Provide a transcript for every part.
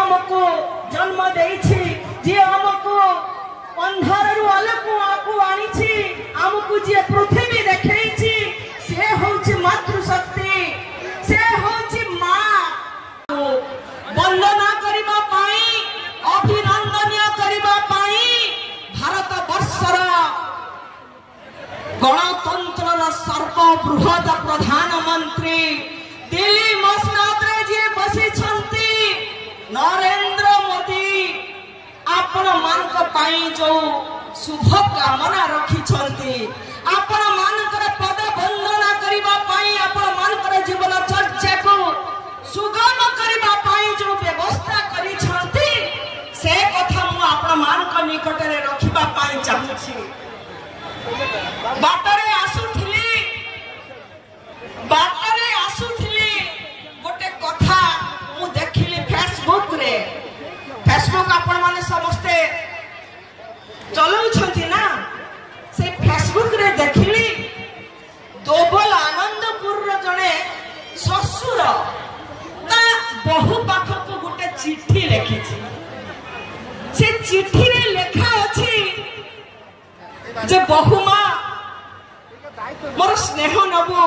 आमको जन्म देछि जे आमको अंधारु आलोक आनी आमको जे पृथ्वी देखैछि से होछि मातृशक्ति से होछि माँ वंदना करिबा पाई अभिनंदनीय करिबा पाई भारत वर्षर गणतंत्र सर्वबृहत प्रधानमंत्री दिल्ली मसनद रे जे बसी छंती नरेंद्र मोदी आपण मानक पाई जो शुभ कामना रखी छंती आपण मानकर पद वंदना करिबा पाई आपण मानकर जीवन चर्चा को सुगम करिबा पाई जो व्यवस्था करी छंती से कथा मु आपण मानक निकट रे रखिबा पाई चाहूछि। बाटरे आसुथिली गोटे कथा मु देखिली फेसबुक रे फेसबुक आपण माने समस्ते चलाउछंती ना से फेसबुक रे देखिली दोबल आनंदपुर रो जणे ससुर ता बहु पाखक गोटे चिट्ठी लिखिछि से चिट्ठी रे लेखा अछि जे बहुमा मोर स्नेह नबो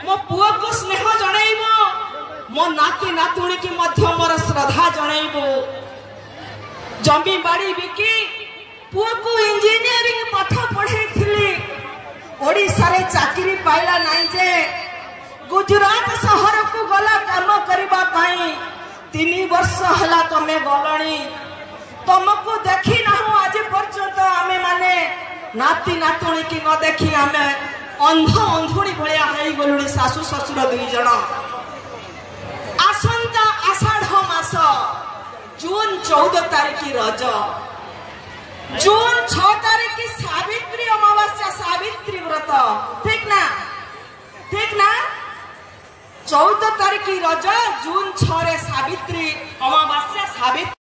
मो पुआ को स्नेह जणाइबो मो नाती नातुणी की मध्य मोर श्रद्धा जणाइबो जमी बाड़ी बिकी पुआ को इंजीनियरिंग पाठ पढ़े थिली ओडिसा रे चाकरी पाइला नाही जे गुजरात शहर को गला काम करबा पाई 3 वर्ष हला तमे गलणी तुमको देखी ना आज पर्यंत आमे माने नाती नातुणी की न देखी आमे अंध अंधुणी भलिया हई गलुणी सासु ससुर 2 जण आसंता आषाढ़ मास जून 14 तारीख रज जून 6 तारीख की सावित्री अमावास्या सावित्री व्रत ठीक ना 14 तारीख की रज जून 6 रे सावित्री अमावास्या सावित्री